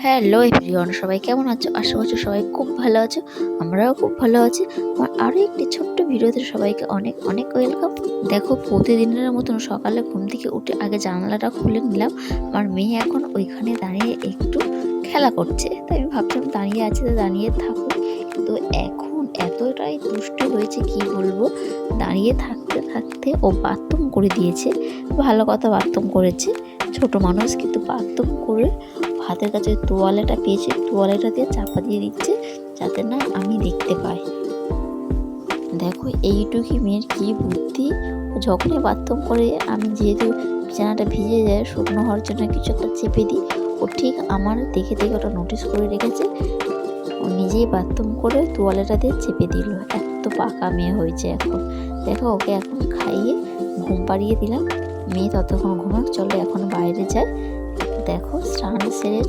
Hello everyone, সবাই কেমন আছো? আশা করছি সবাই খুব ভালো আছো। আমরাও খুব ভালো আছি। আমার আরও একটি ছোট্ট ভিডিওতে সবাইকে অনেক অনেক ওয়েলকাম। দেখো, প্রতিদিনের মতন সকালে ঘুম থেকে উঠে আগে জানালাটা খুলে নিলাম। আমার মেয়ে এখন ওইখানে দাঁড়িয়ে একটু খেলা করছে, তাই আমি ভাবছিলাম দাঁড়িয়ে আছে তো দাঁড়িয়ে থাকুক। কিন্তু এখন এতটাই দুষ্টু হয়েছে কি বলবো, দাঁড়িয়ে থাকতে থাকতে ও বাথরুম করে দিয়েছে। ভালো কথা, বাথরুম করেছে, ছোট মানুষ, কিন্তু বাথরুম করে হাতের কাছে তোয়ালেটা পেয়েছে, তোয়ালেটা দিয়ে চাপা দিয়ে দিচ্ছে যাতে না আমি দেখতে পাই। দেখো এইটুকুই মেয়ের কি বুদ্ধি। যখনই বাথরুম করে, আমি যেহেতু বিছানাটা ভিজে যায়, শুকনো হওয়ার জন্য কিছু একটা চেপে দিই, ও ঠিক আমার দেখে দেখে ওটা নোটিস করে রেখেছে। ও নিজেই বাথরুম করে তোয়ালেটা দিয়ে চেপে দিল। এত পাকা মেয়ে হয়েছে এখন। দেখো, ওকে এখন খাইয়ে ঘুম পাড়িয়ে দিলাম। মেয়ে ততক্ষণ ঘুমাক, চলো এখন বাইরে যায়। দেখো, স্নান সেরে